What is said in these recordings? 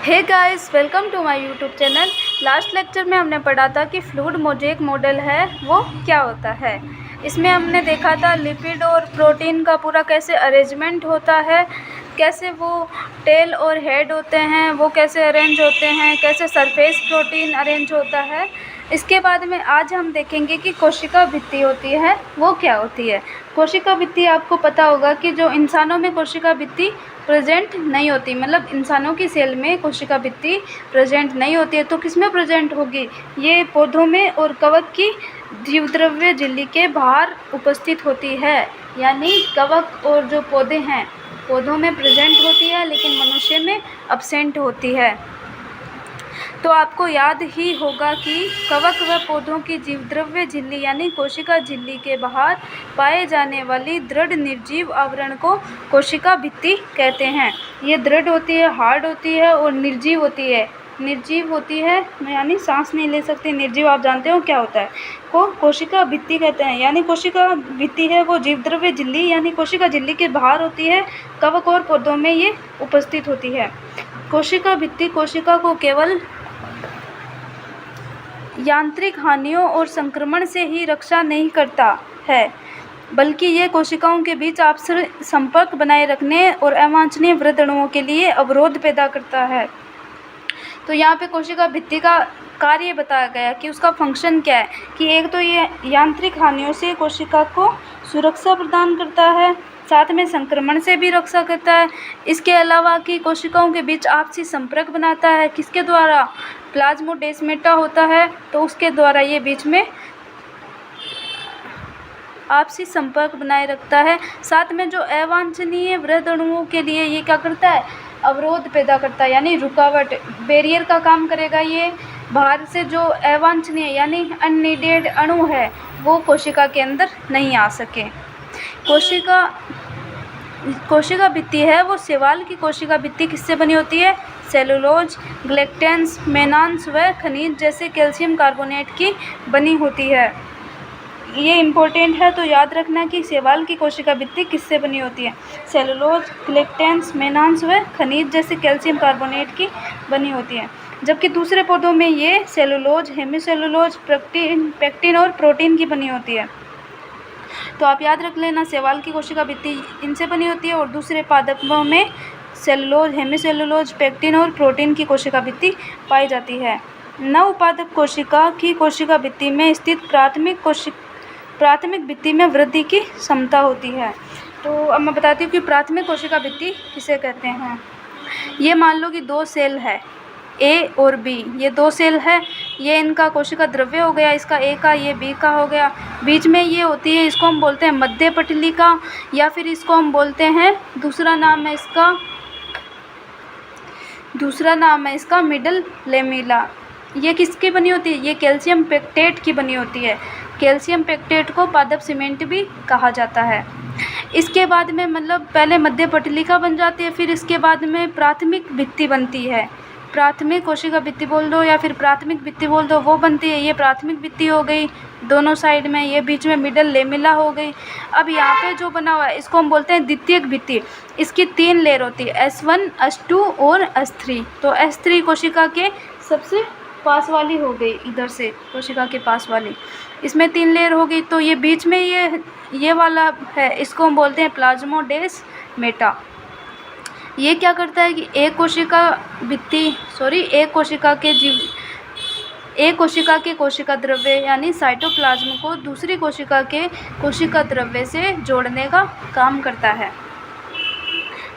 Hey guys, welcome to my YouTube channel. Last lecture में हमने पढ़ा था कि फ्लूइड मोज़ेक मॉडल है वो क्या होता है। इसमें हमने देखा था लिपिड और प्रोटीन का पूरा कैसे अरेंजमेंट होता है, कैसे वो टेल और हेड होते हैं वो कैसे अरेंज होते हैं, कैसे सरफेस प्रोटीन अरेंज होता है। इसके बाद में आज हम देखेंगे कि कोशिका भित्ति होती है वो क्या होती है। कोशिका भित्ति आपको पता होगा कि जो इंसानों में कोशिका भित्ति प्रेजेंट नहीं होती, मतलब इंसानों की सेल में कोशिका भित्ति प्रेजेंट नहीं होती है, तो किस में प्रेजेंट होगी? ये पौधों में और कवक की जीवद्रव्य झिल्ली के बाहर उपस्थित होती है। यानी कवक और जो पौधे हैं पौधों में प्रेजेंट होती है लेकिन मनुष्य में अब्सेंट होती है। तो आपको याद ही होगा कि कवक व पौधों की जीवद्रव्य झिल्ली यानी कोशिका झिल्ली के बाहर पाए जाने वाली दृढ़ निर्जीव आवरण को कोशिका भित्ति कहते हैं। ये दृढ़ होती है, हार्ड होती है और निर्जीव होती है। निर्जीव होती है यानी सांस नहीं ले सकती। निर्जीव आप जानते हो क्या होता है, को कोशिका भित्ति कहते हैं। यानी कोशिका भित्ति है वो जीवद्रव्य झिल्ली यानी कोशिका झिल्ली के बाहर होती है, कवक और पौधों में ये उपस्थित होती है। कोशिका भित्ति कोशिका को केवल यांत्रिक हानियों और संक्रमण से ही रक्षा नहीं करता है, बल्कि ये कोशिकाओं के बीच आपसी संपर्क बनाए रखने और अवांछनीय वृद्धि अणुओं के लिए अवरोध पैदा करता है। तो यहाँ पे कोशिका भित्ति का कार्य बताया गया कि उसका फंक्शन क्या है कि एक तो ये यांत्रिक हानियों से कोशिका को सुरक्षा प्रदान करता है, साथ में संक्रमण से भी रक्षा करता है। इसके अलावा कि कोशिकाओं के बीच आपसी संपर्क बनाता है, किसके द्वारा? प्लाज्मोडेस्माटा होता है तो उसके द्वारा ये बीच में आपसी संपर्क बनाए रखता है। साथ में जो अवांछनीय वृद्धि अणुओं के लिए ये क्या करता है? अवरोध पैदा करता है, यानी रुकावट, बैरियर का काम करेगा। ये बाहर से जो अवांछनीय यानी अननीडेड अणु है वो कोशिका के अंदर नहीं आ सके। कोशिका भित्ति है वो शैवाल की कोशिका भित्ति किससे बनी होती है? सेलुलोज, ग्लैक्टेंस, मेनान्स व खनिज जैसे कैल्शियम कार्बोनेट की बनी होती है। ये इम्पोर्टेंट है, तो याद रखना कि शैवाल की कोशिका भित्ति किससे बनी होती है? सेलुलोज, ग्लैक्टेंस, मेनान्स व खनिज जैसे कैल्शियम कार्बोनेट की बनी होती है। जबकि दूसरे पौधों में ये सेलुलोज, हेमीसेलुलोज, पेक्टिन और प्रोटीन की बनी होती है। तो आप याद रख लेना, शैवाल की कोशिका भित्ति इनसे बनी होती है और दूसरे पादपों में सेलुलोज, हेमीसेलुलोज, पेक्टिन और प्रोटीन की कोशिका भित्ति पाई जाती है। नवपादप कोशिका की कोशिका भित्ति में स्थित प्राथमिक भित्ति में वृद्धि की क्षमता होती है। तो अब मैं बताती हूँ कि प्राथमिक कोशिका भित्ति किसे कहते हैं। ये मान लो कि दो सेल है, ए और बी, ये दो सेल है, ये इनका कोशिका द्रव्य हो गया, इसका ए का, ये बी का हो गया। बीच में ये होती है, इसको हम बोलते हैं मध्य पटलिका, या फिर इसको हम बोलते हैं दूसरा नाम है इसका मिडल लेमिला। ये किसकी बनी होती है? ये कैल्शियम पेक्टेट की बनी होती है। कैल्शियम पेक्टेट को पादप सीमेंट भी कहा जाता है। इसके बाद में मतलब पहले मध्य पटलिका बन जाती है, फिर इसके बाद में प्राथमिक भित्ति बनती है। प्राथमिक कोशिका भित्ति बोल दो या फिर प्राथमिक भित्ति बोल दो, वो बनती है। ये प्राथमिक भित्ति हो गई दोनों साइड में, ये बीच में मिडल लेमिला हो गई। अब यहाँ पे जो बना हुआ है इसको हम बोलते हैं द्वितीयक भित्ति। इसकी 3 लेयर होती है, S1, S2 और S3। तो S3 कोशिका के सबसे पास वाली हो गई, इधर से कोशिका के पास वाली, इसमें 3 लेयर हो गई। तो ये बीच में ये वाला है, इसको हम बोलते हैं प्लाज्मोडेस्माटा। ये क्या करता है कि एक कोशिका के कोशिका द्रव्य यानी साइटोप्लाज्म को दूसरी कोशिका के कोशिका द्रव्य से जोड़ने का काम करता है।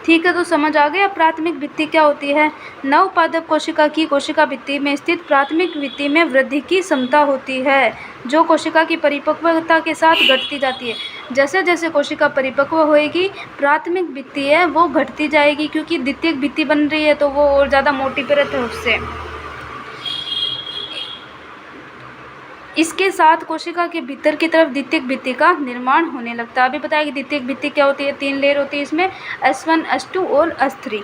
ठीक है, तो समझ आ गया प्राथमिक भित्ति क्या होती है। नवपादप कोशिका की कोशिका भित्ति में स्थित प्राथमिक भित्ति में वृद्धि की क्षमता होती है, जो कोशिका की परिपक्वता के साथ घटती जाती है। जैसे जैसे कोशिका परिपक्व होएगी प्राथमिक भित्ति है वो घटती जाएगी, क्योंकि द्वितीयक भित्ति बन रही है तो वो और ज़्यादा मोटी परत है उससे। इसके साथ कोशिका के भीतर की तरफ द्वितीयक भित्ति का निर्माण होने लगता है। अभी बताया कि द्वितीयक भित्ति क्या होती है, 3 लेयर होती है इसमें, S1, S2 और S3।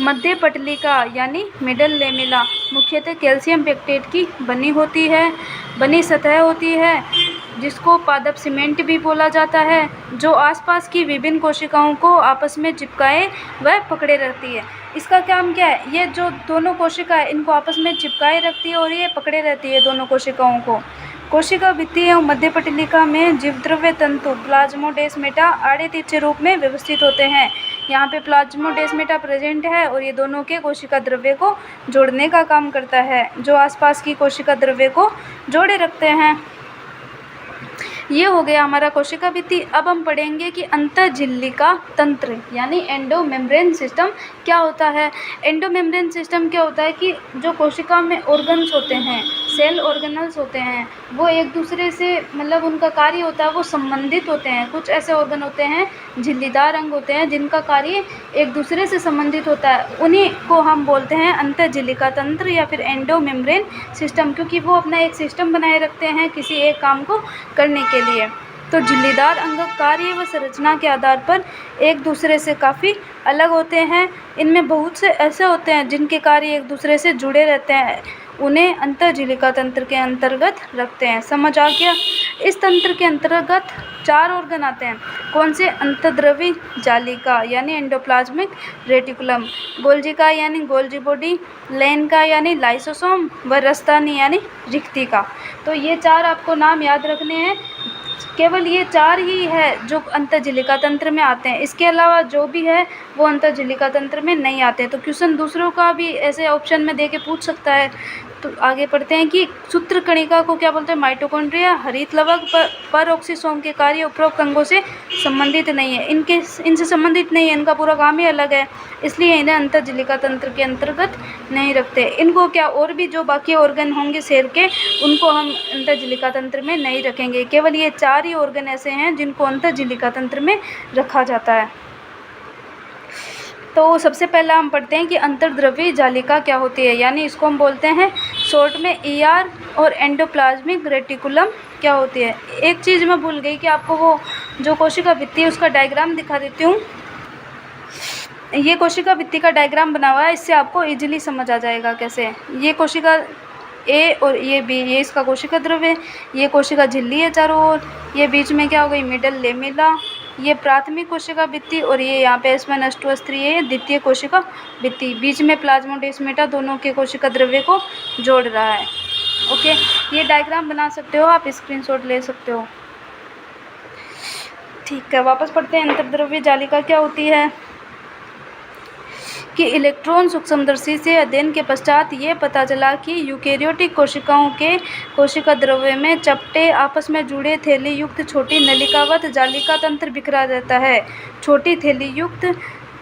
मध्य पटलिका यानी मिडल लेमिला मुख्यतः कैल्शियम पेक्टेट की बनी सतह होती है। जिसको पादप सीमेंट भी बोला जाता है, जो आसपास की विभिन्न कोशिकाओं को आपस में चिपकाए व पकड़े रहती है। इसका काम क्या है? ये जो दोनों कोशिका है इनको आपस में चिपकाए रखती है और ये पकड़े रहती है दोनों कोशिकाओं को। कोशिका भित्ति एवं मध्य पटलिका में जीवद्रव्य तंतु प्लाज्मोडेस्माटा आड़े तिरछे रूप में व्यवस्थित होते हैं। यहाँ पे प्लाज्मोडेस्माटा प्रेजेंट है और ये दोनों के कोशिका द्रव्य को जोड़ने का काम करता है, जो आसपास की कोशिका द्रव्य को जोड़े रखते हैं। ये हो गया हमारा कोशिका भित्ति। अब हम पढ़ेंगे कि अंतःझिल्लिका तंत्र यानी एंडोमेम्ब्रेन सिस्टम क्या होता है। एंडोमेम्ब्रेन सिस्टम क्या होता है कि जो कोशिका में ऑर्गन्स होते हैं, सेल ऑर्गेनल्स होते हैं, वो एक दूसरे से मतलब उनका कार्य होता है वो संबंधित होते हैं। कुछ ऐसे ऑर्गन होते हैं, झिल्लीदार अंग होते हैं जिनका कार्य एक दूसरे से संबंधित होता है, उन्हीं को हम बोलते हैं अंतःझिल्लिका तंत्र या फिर एंडोमेम्ब्रेन सिस्टम, क्योंकि वो अपना एक सिस्टम बनाए रखते हैं किसी एक काम को करने के लिए। तो झिल्लीदार अंग कार्य व संरचना के आधार पर एक दूसरे से काफ़ी अलग होते हैं। इनमें बहुत से ऐसे होते हैं जिनके कार्य एक दूसरे से जुड़े रहते हैं, उन्हें अंतःझिल्लिका तंत्र के अंतर्गत रखते हैं। समझ आ गया? इस तंत्र के अंतर्गत 4 ऑर्गन आते हैं। कौन से? अंतर्द्रवी जालिका यानी एंडोप्लाज्मिक रेटिकुलम, गोल्जिका यानी गोल्जी बॉडी, लेनिका यानी लाइसोसोम व रस्तानी यानी रिक्तिका। तो ये 4 आपको नाम याद रखने हैं। केवल ये 4 ही है जो अंतःझिल्लिका तंत्र में आते हैं, इसके अलावा जो भी है वो अंतःझिल्लिका तंत्र में नहीं आते हैं। तो क्वेश्चन दूसरों का भी ऐसे ऑप्शन में दे के पूछ सकता है। तो आगे पढ़ते हैं कि सूत्रकणिका को क्या बोलते हैं? माइटोकॉन्ड्रिया। हरित लवक परऑक्सीसोम के कार्य उपरोक्त अंगों से संबंधित नहीं है, इनसे संबंधित नहीं है, इनका पूरा काम ही अलग है, इसलिए इन्हें अंतःझिल्लिका तंत्र के अंतर्गत नहीं रखते। इनको क्या और भी जो बाकी ऑर्गन होंगे सेल के, उनको हम अंतःझिल्लिका तंत्र में नहीं रखेंगे। केवल ये 4 ही ऑर्गन ऐसे हैं जिनको अंतःझिल्लिका तंत्र में रखा जाता है। तो सबसे पहला हम पढ़ते हैं कि अंतर्द्रव्यी जालिका क्या होती है, यानी इसको हम बोलते हैं शॉर्ट में ER। और एंडोप्लाज्मिक रेटिकुलम क्या होती है। एक चीज़ मैं भूल गई कि आपको वो जो कोशिका भित्ति है उसका डायग्राम दिखा देती हूँ। ये कोशिका भित्ति का डायग्राम बना हुआ है, इससे आपको इजीली समझ आ जाएगा कैसे। ये कोशिका A और ये B, ये इसका कोशिका द्रव्य, ये कोशिका झिल्ली है चारों ओर, ये बीच में क्या हो गई मिडल लेमिला, ये प्राथमिक कोशिका भित्ति और ये यहाँ पे S1 S2 S3 ये द्वितीय कोशिका भित्ति, बीच में प्लाज्मोडेस्माटा दोनों के कोशिका द्रव्य को जोड़ रहा है। ओके, ये डायग्राम बना सकते हो आप, स्क्रीनशॉट ले सकते हो। ठीक है, वापस पढ़ते हैं अंतर्द्रव्य जालिका क्या होती है। कि इलेक्ट्रॉन सूक्ष्मदर्शी से अध्ययन के पश्चात ये पता चला कि यूकेरियोटिक कोशिकाओं के कोशिका द्रव्य में चपटे आपस में जुड़े थैली युक्त छोटी नलिकावत जालिका तंत्र बिखरा रहता है। छोटी थैली युक्त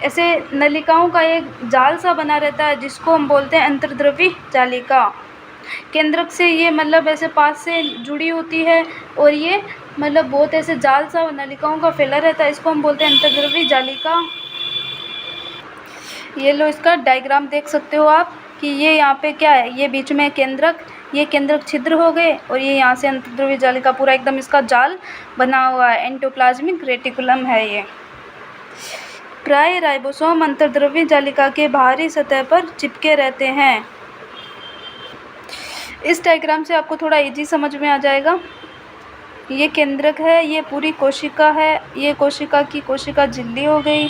ऐसे नलिकाओं का एक जाल सा बना रहता है जिसको हम बोलते हैं अंतर्द्रव्यी जालिका। केंद्रक से ये मतलब ऐसे पास से जुड़ी होती है और ये मतलब बहुत ऐसे जाल सा नलिकाओं का फैला रहता है, इसको हम बोलते हैं अंतर्द्रव्यी जालिका। ये लो, इसका डायग्राम देख सकते हो आप कि ये यहाँ पे क्या है, ये बीच में केंद्रक, ये केंद्रक छिद्र हो गए और ये यहाँ से अंतर्द्रव्यी जालिका पूरा एकदम इसका जाल बना हुआ है। एंडोप्लाज्मिक रेटिकुलम है ये। प्राय राइबोसोम अंतर्द्रव्यी जालिका के बाहरी सतह पर चिपके रहते हैं। इस डायग्राम से आपको थोड़ा इजी समझ में आ जाएगा। ये केंद्रक है, ये पूरी कोशिका है, ये कोशिका की कोशिका झिल्ली हो गई।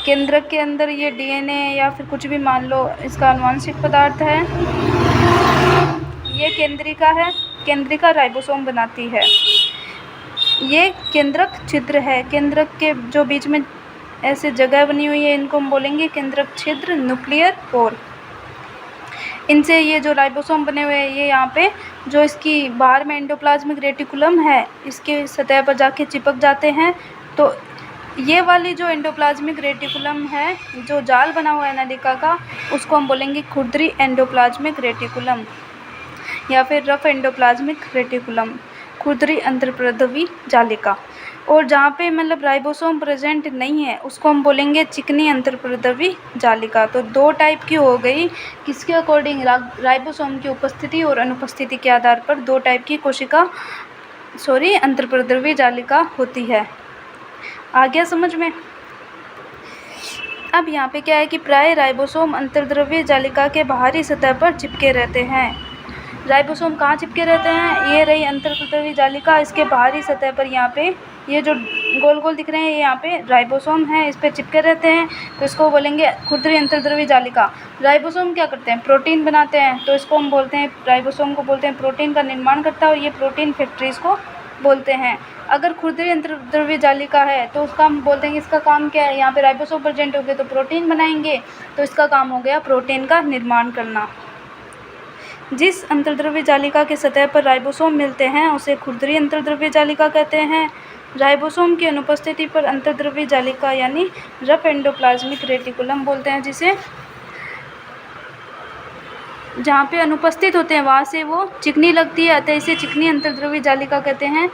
केंद्रक के अंदर ये DNA या फिर कुछ भी मान लो इसका आनुवंशिक पदार्थ है। ये केंद्रिका है, केंद्रिका राइबोसोम बनाती है। ये केंद्रक छिद्र है, केंद्रक के जो बीच में ऐसे जगह बनी हुई है इनको हम बोलेंगे केंद्रक छिद्र, न्यूक्लियर पोर। इनसे ये जो राइबोसोम बने हुए हैं ये यहाँ पे जो इसकी बाहर में एंडोप्लाज्मिक रेटिकुलम है इसके सतह पर जाके चिपक जाते हैं। तो ये वाली जो एंडोप्लाज्मिक रेटिकुलम है, जो जाल बना हुआ है नलिका का, उसको हम बोलेंगे खुरदरी एंडोप्लाज्मिक रेटिकुलम या फिर रफ एंडोप्लाज्मिक रेटिकुलम, खुरदरी अंतर्प्रद्रवी जालिका। और जहाँ पे मतलब राइबोसोम प्रेजेंट नहीं है उसको हम बोलेंगे चिकनी अंतर्प्रद्रवी जालिका। तो 2 टाइप की हो गई, किसके अकॉर्डिंग? राइबोसोम की उपस्थिति और अनुपस्थिति के आधार पर 2 टाइप की अंतर्प्रद्रवी जालिका होती है। आ गया समझ में? अब यहाँ पे क्या है कि प्राय राइबोसोम अंतर्द्रव्यी जालिका के बाहरी सतह पर चिपके रहते हैं। राइबोसोम कहाँ चिपके रहते हैं? ये रही अंतर्द्रव्य जालिका, इसके बाहरी सतह पर यहाँ पे ये जो गोल गोल दिख रहे हैं ये यहाँ पे राइबोसोम है, इस पे चिपके रहते हैं, तो इसको बोलेंगे खुरदरी अंतर्द्रव्य जालिका। राइबोसोम क्या करते हैं? प्रोटीन बनाते हैं, तो इसको हम बोलते हैं, राइबोसोम को बोलते हैं प्रोटीन का निर्माण करता है, और ये प्रोटीन फैक्ट्रीज को बोलते हैं। अगर खुरदरी अंतर्द्रव्य जालिका है तो उसका हम बोलते हैं इसका काम क्या है? यहाँ पे राइबोसोम प्रेजेंट हो गए तो प्रोटीन बनाएंगे, तो इसका काम हो गया प्रोटीन का निर्माण करना। जिस अंतर्द्रव्य जालिका के सतह पर राइबोसोम मिलते हैं उसे खुरदरी अंतर्द्रव्य जालिका कहते हैं। राइबोसोम की अनुपस्थिति पर अंतर्द्रव्य जालिका यानी रफ एंडोप्लाज्मिक रेटिकुलम बोलते हैं जिसे, जहाँ पे अनुपस्थित होते हैं वहाँ से वो चिकनी लगती है, अतः इसे चिकनी अंतर्द्रव्य जालिका कहते हैं।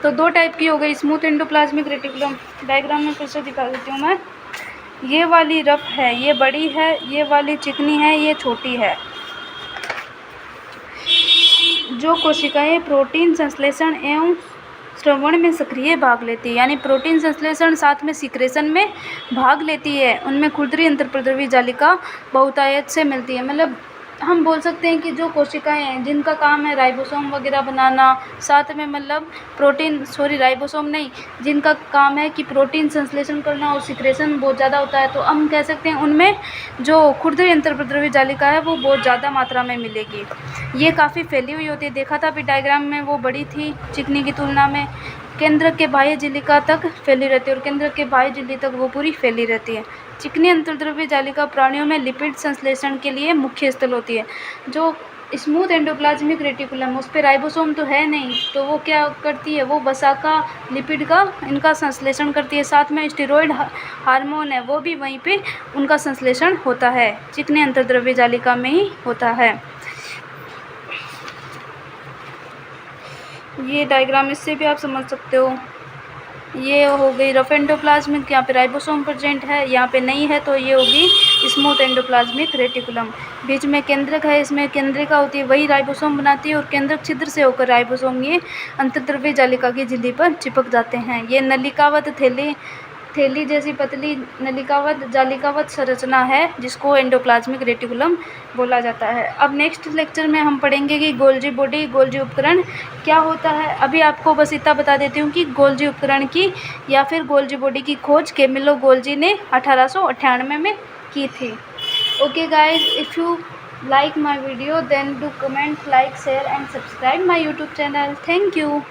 तो दो टाइप की हो गई, स्मूथ एंडोप्लाज्मिक रेटिकुलम। डायग्राम में फिर से दिखा देती हूँ मैं। ये वाली रफ है, ये बड़ी है, ये वाली चिकनी है, ये छोटी है। जो कोशिकाएं प्रोटीन संश्लेषण एवं स्रवण में सक्रिय भाग लेती है, यानी प्रोटीन संश्लेषण साथ में सिक्रेशन में भाग लेती है, उनमें खुरदरी अंतर्द्रव्य जालिका बहुतायत से मिलती है। मतलब हम बोल सकते हैं कि जो कोशिकाएं हैं जिनका काम है राइबोसोम वगैरह बनाना, साथ में मतलब राइबोसोम नहीं, जिनका काम है कि प्रोटीन संश्लेषण करना और सिक्रेशन बहुत ज़्यादा होता है, तो हम कह सकते हैं उनमें जो खुरदरी अंतर्द्रव्य जालिका है वो बहुत ज़्यादा मात्रा में मिलेगी। ये काफ़ी फैली हुई होती है, देखा था अभी डायग्राम में, वो बड़ी थी चिकनी की तुलना में। केंद्र के बाह्य झिल्लिका तक फैली रहती है और केंद्र के बाह्य झिल्ली तक वो पूरी फैली रहती है। चिकनी अंतर्द्रव्य जालिका प्राणियों में लिपिड संश्लेषण के लिए मुख्य स्थल होती है। जो स्मूथ एंडोप्लाज्मिक रेटिकुलम, उस पर राइबोसोम तो है नहीं, तो वो क्या करती है, वो वसा लिपिड का इनका संश्लेषण करती है। साथ में स्टेरॉयड हार्मोन है, वो भी वहीं पे उनका संश्लेषण होता है, चिकनी अंतर्द्रव्य जालिका में ही होता है। ये डायग्राम इससे भी आप समझ सकते हो। ये हो गई रफ एंडोप्लाज्मिक, यहाँ पे राइबोसोम प्रेजेंट है, यहाँ पे नहीं है, तो ये होगी स्मूथ एंडोप्लाज्मिक रेटिकुलम। बीच में केंद्रक है, इसमें केंद्रिका होती है, वही राइबोसोम बनाती है, और केंद्रक छिद्र से होकर राइबोसोम ये अंतर्द्रव्य जालिका की झिल्ली पर चिपक जाते हैं। ये नलिकावत थैली जैसी पतली नलिकावत जालिकावत संरचना है जिसको एंडोप्लाज्मिक रेटिकुलम बोला जाता है। अब नेक्स्ट लेक्चर में हम पढ़ेंगे कि गोल्जी बॉडी, गोल्जी उपकरण क्या होता है। अभी आपको बस इतना बता देती हूँ कि गोल्जी उपकरण की या फिर गोल्जी बॉडी की खोज कैमिलो गोल्जी ने 1898 में की थी। Okay guys, if you like my video then do comment, like, share and subscribe my YouTube channel. Thank you.